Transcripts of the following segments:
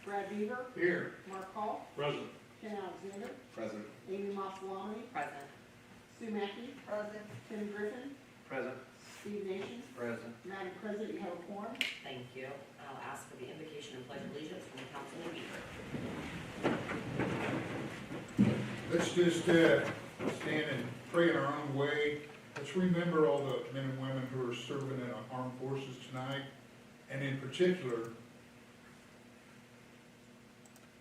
Brad Beaver. Here. Mark Hall. Present. Ken Alexander. Present. Amy Mossallani. Present. Sue Mackey. Present. Tim Griffin. Present. Steve Nation. Present. Madam President, you have a quorum. Thank you. I'll ask for the invocation and pledge of allegiance from Councilman Beaver. Let's just stand and pray in our own way. Let's remember all the men and women who are serving in our armed forces tonight, and in particular,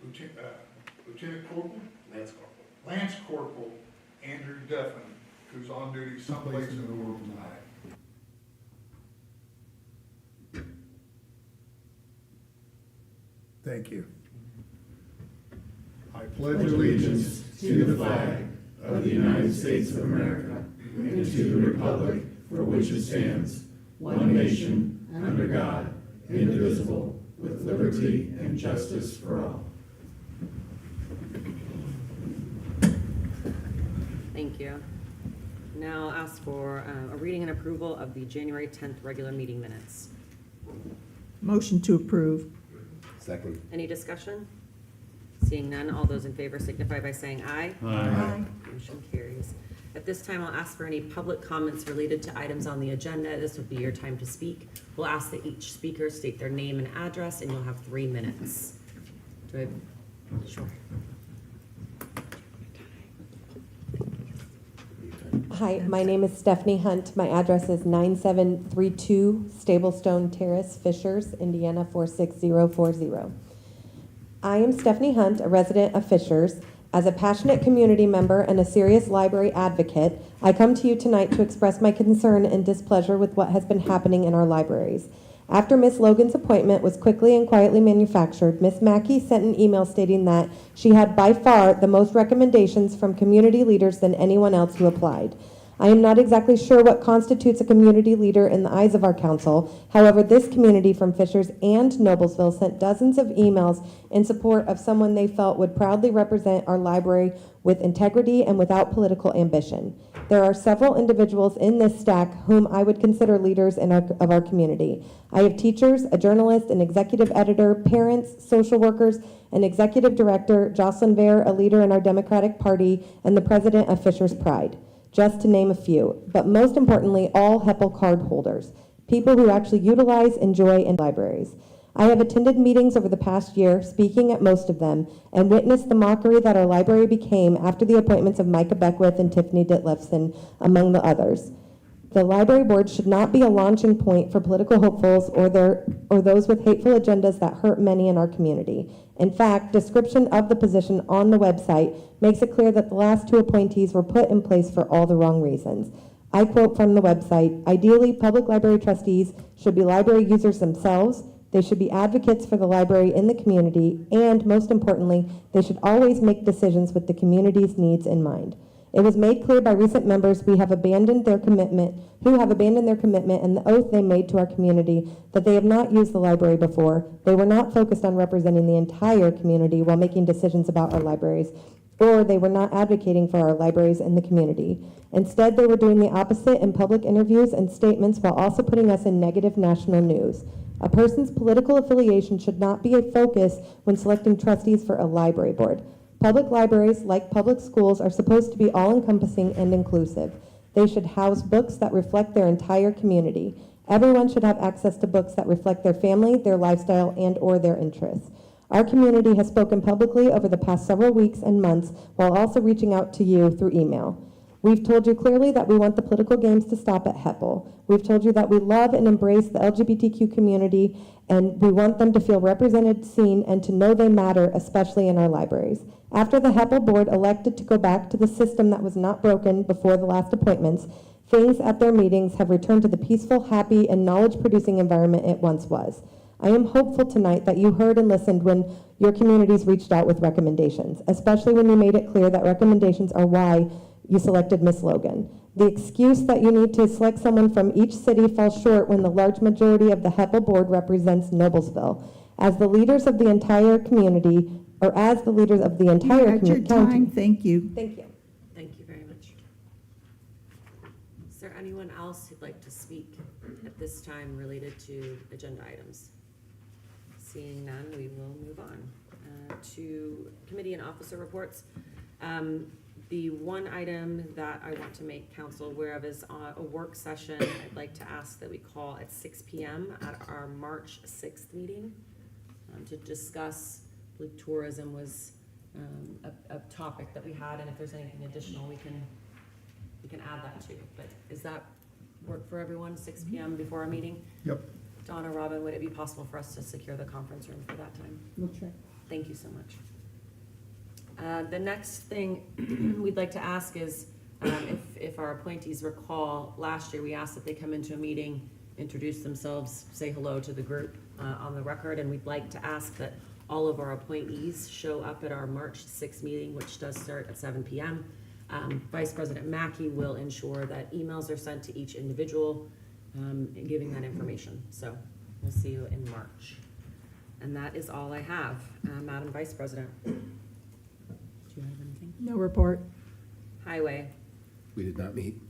Lieutenant Corporal? Lance Corporal Andrew Duffin, who's on duty someplace in the world tonight. Thank you. I pledge allegiance to the flag of the United States of America and to the republic for which it stands, one nation, under God, indivisible, with liberty and justice for all. Thank you. Now I'll ask for a reading and approval of the January 10th regular meeting minutes. Motion to approve. Second. Any discussion? Seeing none, all those in favor signify by saying aye. Aye. Motion carries. At this time, I'll ask for any public comments related to items on the agenda. This would be your time to speak. We'll ask that each speaker state their name and address, and you'll have 3 minutes. Do I? Sure. Hi, my name is Stephanie Hunt. My address is 9732 Stablestone Terrace, Fishers, Indiana 46040. I am Stephanie Hunt, a resident of Fishers. As a passionate community member and a serious library advocate, I come to you tonight to express my concern and displeasure with what has been happening in our libraries. After Ms. Logan's appointment was quickly and quietly manufactured, Ms. Mackey sent an email stating that she had by far the most recommendations from community leaders than anyone else who applied. I am not exactly sure what constitutes a community leader in the eyes of our council. However, this community from Fishers and Noblesville sent dozens of emails in support of someone they felt would proudly represent our library with integrity and without political ambition. There are several individuals in this stack whom I would consider leaders of our community. I have teachers, a journalist, an executive editor, parents, social workers, an executive director, Jocelyn Vare, a leader in our Democratic Party, and the president of Fishers Pride, just to name a few. But most importantly, all Heppel card holders, people who actually utilize, enjoy, and libraries. I have attended meetings over the past year, speaking at most of them, and witnessed the mockery that our library became after the appointments of Micah Beckwith and Tiffany Ditlevson, among the others. The library board should not be a launching point for political hopefuls or those with hateful agendas that hurt many in our community. In fact, description of the position on the website makes it clear that the last 2 appointees were put in place for all the wrong reasons. I quote from the website, "Ideally, public library trustees should be library users themselves. They should be advocates for the library in the community, and most importantly, they should always make decisions with the community's needs in mind. It was made clear by recent members who have abandoned their commitment and the oath they made to our community that they have not used the library before. They were not focused on representing the entire community while making decisions about our libraries, or they were not advocating for our libraries in the community. Instead, they were doing the opposite in public interviews and statements while also putting us in negative national news. A person's political affiliation should not be a focus when selecting trustees for a library board. Public libraries, like public schools, are supposed to be all-encompassing and inclusive. They should house books that reflect their entire community. Everyone should have access to books that reflect their family, their lifestyle, and/or their interests. Our community has spoken publicly over the past several weeks and months while also reaching out to you through email. We've told you clearly that we want the political games to stop at Heppel. We've told you that we love and embrace the LGBTQ community, and we want them to feel represented, seen, and to know they matter, especially in our libraries. After the Heppel board elected to go back to the system that was not broken before the last appointments, things at their meetings have returned to the peaceful, happy, and knowledge-producing environment it once was. I am hopeful tonight that you heard and listened when your communities reached out with recommendations, especially when you made it clear that recommendations are why you selected Ms. Logan. The excuse that you need to select someone from each city falls short when the large majority of the Heppel board represents Noblesville. As the leaders of the entire community, or as the leaders of the entire At your county. time, thank you. Thank you. Thank you very much. Is there anyone else who'd like to speak at this time related to agenda items? Seeing none, we will move on to committee and officer reports. The one item that I want to make council aware of is a work session I'd like to ask that we call at 6 p.m. at our March 6th meeting to discuss, I believe tourism was a topic that we had, and if there's anything additional, we can add that too. But is that work for everyone, 6 p.m. before our meeting? Yep. Donna, Robin, would it be possible for us to secure the conference room for that time? We'll check. Thank you so much. The next thing we'd like to ask is, if our appointees recall, last year we asked that they come into a meeting, introduce themselves, say hello to the group on the record, and we'd like to ask that all of our appointees show up at our March 6th meeting, which does start at 7 p.m. Vice President Mackey will ensure that emails are sent to each individual, giving that information. So we'll see you in March. And that is all I have. Madam Vice President. Do you have anything? No report. Highway, We did not meet.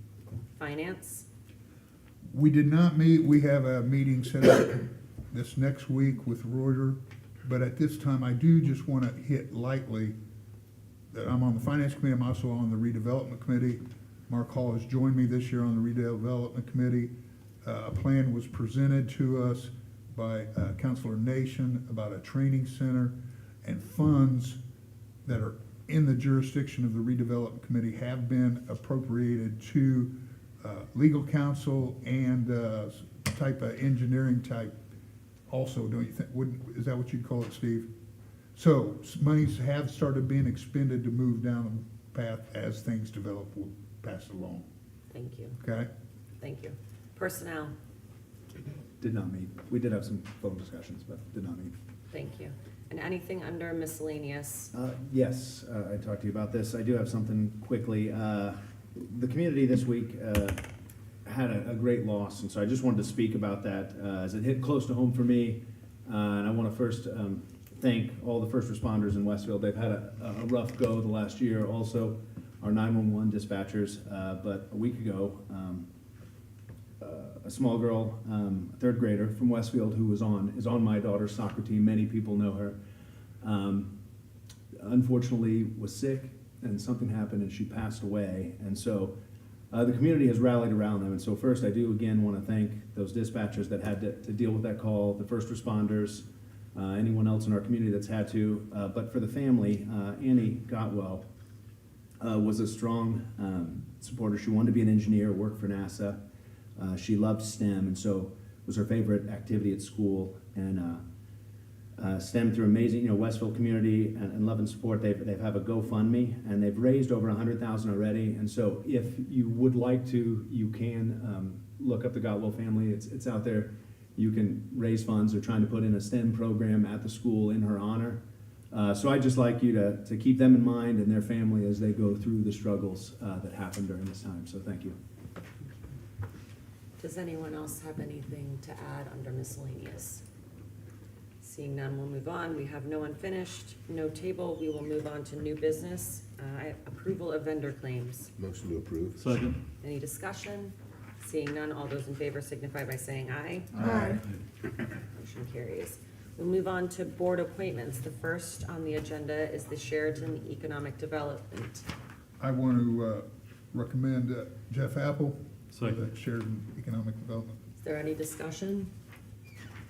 Finance, We did not meet. We have a meeting set up this next week with Reuters, but at this time, I do just want to hit lightly that I'm on the Finance Committee. I'm also on the Redevelopment Committee. Mark Hall has joined me this year on the Redevelopment Committee. A plan was presented to us by Councilor Nation about a training center, and funds that are in the jurisdiction of the Redevelopment Committee have been appropriated to legal counsel and type of engineering type also, don't you think? Is that what you'd call it, Steve? So monies have started being expended to move down the path as things develop. We'll pass it along, thank you, okay? thank you. Personnel, Did not meet. We did have some phone discussions, but did not meet. thank you. And anything under miscellaneous? Yes, I talked to you about this. I do have something quickly. The community this week had a great loss, and so I just wanted to speak about that as it hit close to home for me. And I want to first thank all the first responders in Westfield. They've had a rough go the last year. Also, our 911 dispatchers. But a week ago, a small girl, a third grader from Westfield, who is on my daughter's soccer team. Many people know her. Unfortunately, was sick, and something happened, and she passed away. And so the community has rallied around them. And so first, I do again want to thank those dispatchers that had to deal with that call, the first responders, anyone else in our community that's had to. But for the family, Annie Gotwell was a strong supporter. She wanted to be an engineer, work for NASA. She loved STEM, and so it was her favorite activity at school. And STEM, through amazing, Westfield community and love and support, they have a GoFundMe, and they've raised over $100,000 already. And so, if you would like to, you can look up the Gotwell family. It's out there. You can raise funds. They're trying to put in a STEM program at the school in her honor. So I'd just like you to keep them in mind and their family as they go through the struggles that happened during this time. So thank you. Does anyone else have anything to add under miscellaneous? Seeing none, we'll move on. We have no unfinished, no table. We will move on to new business. Approval of vendor claims. Motion to approve. Second. Any discussion? Seeing none, all those in favor signify by saying aye. Aye. Motion carries. We'll move on to board appointments. The first on the agenda is the Sheraton Economic Development. I want to recommend Jeff Apple for the Sheridan Economic Development. Is there any discussion?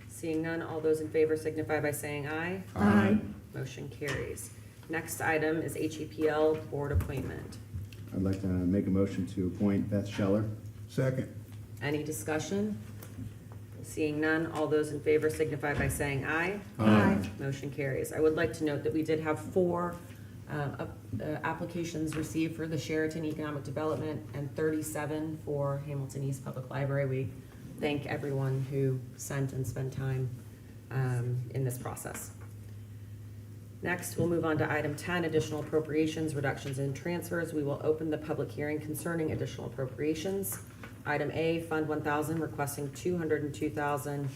Seeing none, all those in favor signify by saying aye. Aye. Motion carries. Next item is HEPL board appointment. I'd like to make a motion to appoint Beth Scheller. Second. Any discussion? Seeing none, all those in favor signify by saying aye. Aye. Motion carries. I would like to note that we did have 4 applications received for the Sheraton Economic Development and 37 for Hamilton East Public Library. We thank everyone who sent and spent time in this process. Next, we'll move on to item 10, additional appropriations, reductions, and transfers. We will open the public hearing concerning additional appropriations. Item A, Fund 1000, requesting $202,000.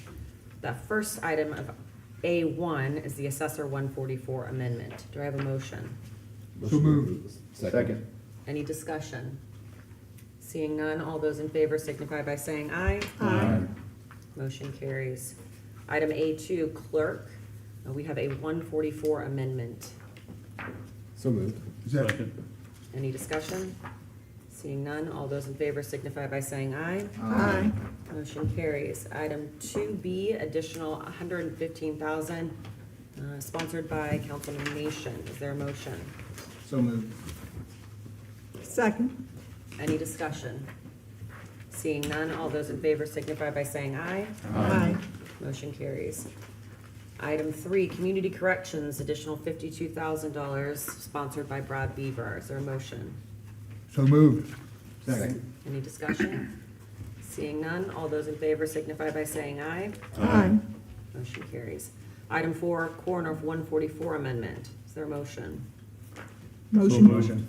The first item of A1 is the Assessor 144 amendment. Do I have a motion? So moved. Second. Any discussion? Seeing none, all those in favor signify by saying aye. Aye. Motion carries. Item A2, Clerk, We have a 144 amendment. So moved. Is that, Any discussion? Seeing none, all those in favor signify by saying aye. Aye. Motion carries. Item 2B, additional 115,000, sponsored by Councilman Nation. Is there a motion? So moved. Second. Any discussion? Seeing none, all those in favor signify by saying aye. Aye. Motion carries. Item 3, Community Corrections, additional $52,000, sponsored by Brad Beaver. Is there a motion? so moved. Second. Any discussion? Seeing none, all those in favor signify by saying aye. Aye. Motion carries. Item 4, Coroner 144 Amendment. Is there a motion? Motion.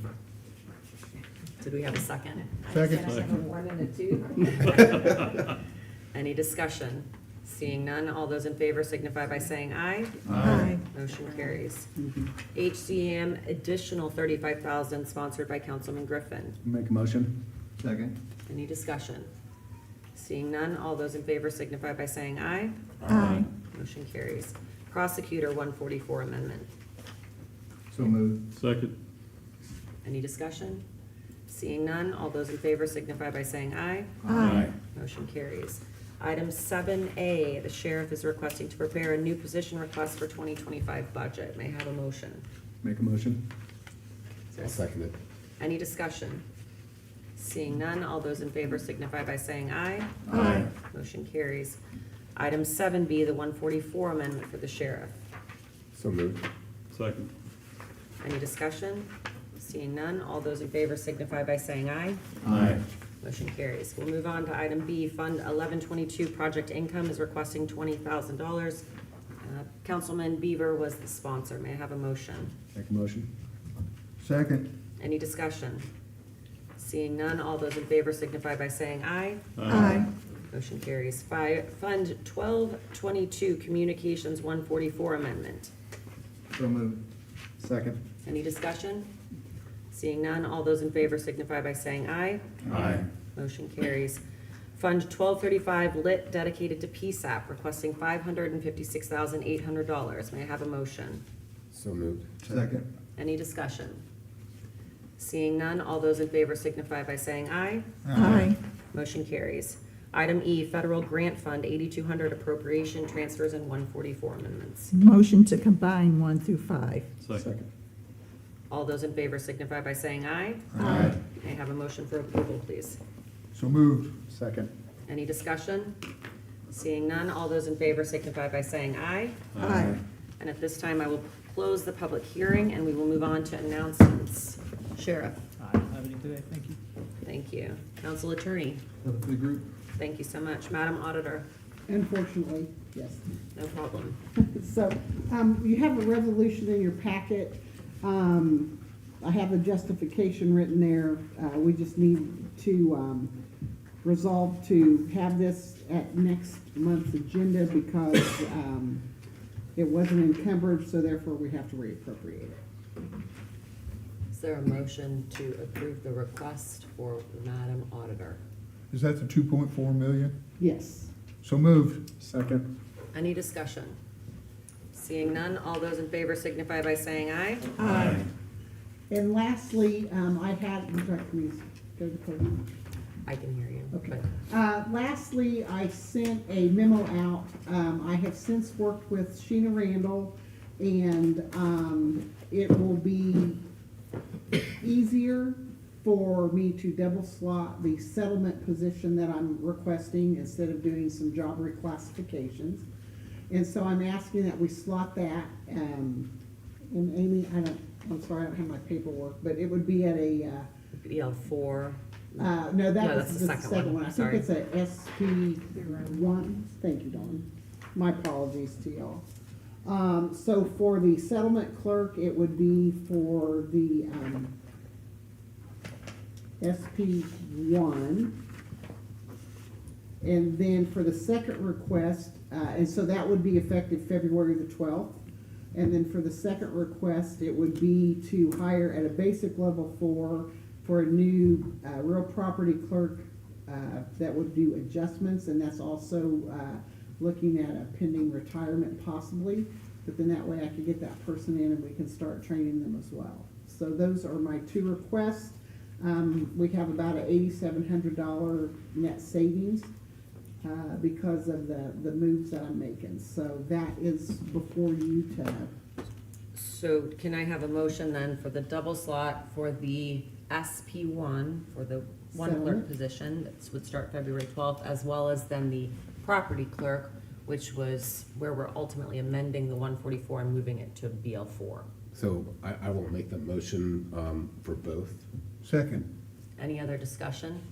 Did we have a second? Second. I have a 1 and a 2. Any discussion? Seeing none, all those in favor signify by saying aye. Aye. Motion carries. HCM, additional $35,000, sponsored by Councilman Griffin. Make a motion? Second. Any discussion? Seeing none, all those in favor signify by saying aye. Aye. Motion carries. Prosecutor 144 Amendment. So moved. Second. Any discussion? Seeing none, all those in favor signify by saying aye. Aye. Motion carries. Item 7A, the sheriff is requesting to prepare a new position request for 2025 budget. May I have a motion? Make a motion? Is there a I'll second it. Any discussion? Seeing none, all those in favor signify by saying aye. Aye. Motion carries. Item 7B, the 144 amendment for the sheriff. So moved. Second. Any discussion? Seeing none, all those in favor signify by saying aye. Aye. Motion carries. We'll move on to item B. Fund 1122, Project Income is requesting $20,000. Councilman Beaver was the sponsor. May I have a motion? Make a motion? Second. Any discussion? Seeing none, all those in favor signify by saying aye. Aye. Motion carries. Fund 1222, Communications 144 Amendment. So moved. Second. Any discussion? Seeing none, all those in favor signify by saying aye. Aye. Motion carries. Fund 1235, Lit, dedicated to PSAP, requesting $556,800. May I have a motion? So moved. Second. Any discussion? Seeing none, all those in favor signify by saying aye. Aye. Motion carries. Item E, Federal Grant Fund 8200, appropriation transfers and 144 amendments. Motion to combine 1 through 5. Second. All those in favor signify by saying aye. Aye. May I have a motion for approval, please? So moved. Second. Any discussion? Seeing none, all those in favor signify by saying aye. Aye. And at this time, I will close the public hearing, and we will move on to announcements. Sheriff, I don't have any today, thank you. thank you. Council Attorney, Nothing for the group? thank you so much. Madam Auditor, Unfortunately, yes. no problem. So, you have a resolution in your packet. I have a justification written there. We just need to, resolve to have this at next month's agenda because, it wasn't encumbered, so therefore we have to reappropriate it. Is there a motion to approve the request for Madam Auditor? Is that the 2.4 million? Yes. So moved. Second. Any discussion? Seeing none, all those in favor signify by saying aye. Aye. And lastly, I had, would you like me to go to the podium? I can hear you. Okay. but- Lastly, I sent a memo out. I have since worked with Sheena Randall, and it will be easier for me to double slot the settlement position that I'm requesting instead of doing some job reclassifications. And so I'm asking that we slot that. And Amy, I'm sorry, I don't have my paperwork, but it would be at a, BL4. no, No, that that's was the the second second one. one. I Sorry. think it's a SP1. Thank you, Dawn. My apologies to y'all. So for the settlement clerk, it would be for the SP1. And then for the second request, and so that would be effective February the 12th. And then for the second request, it would be to hire at a basic level 4 for a new real property clerk that would do adjustments, and that's also looking at a pending retirement possibly. but then that way I could get that person in and we can start training them as well. So those are my two requests. We have about a $8,700 net savings, because of the moves that I'm making. So that is before you to, So can I have a motion then for the double slot for the SP1, for the one clerk Seven. position, that would start February 12th, as well as then the property clerk, which was where we're ultimately amending the 144 and moving it to BL4. So I will make the motion for both. Second. Any other discussion?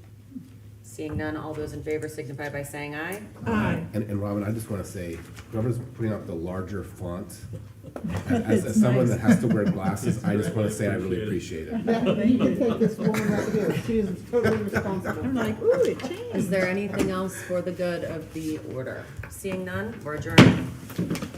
Seeing none, all those in favor signify by saying aye. Aye. And Robin, I just want to say, whoever's putting out the larger font, as someone that has to wear glasses, I just want to say I really appreciate it. you can take this woman right here. She is totally responsible. I'm like, ooh, it changed. Is there anything else for the good of the order? Seeing none, we're adjourned.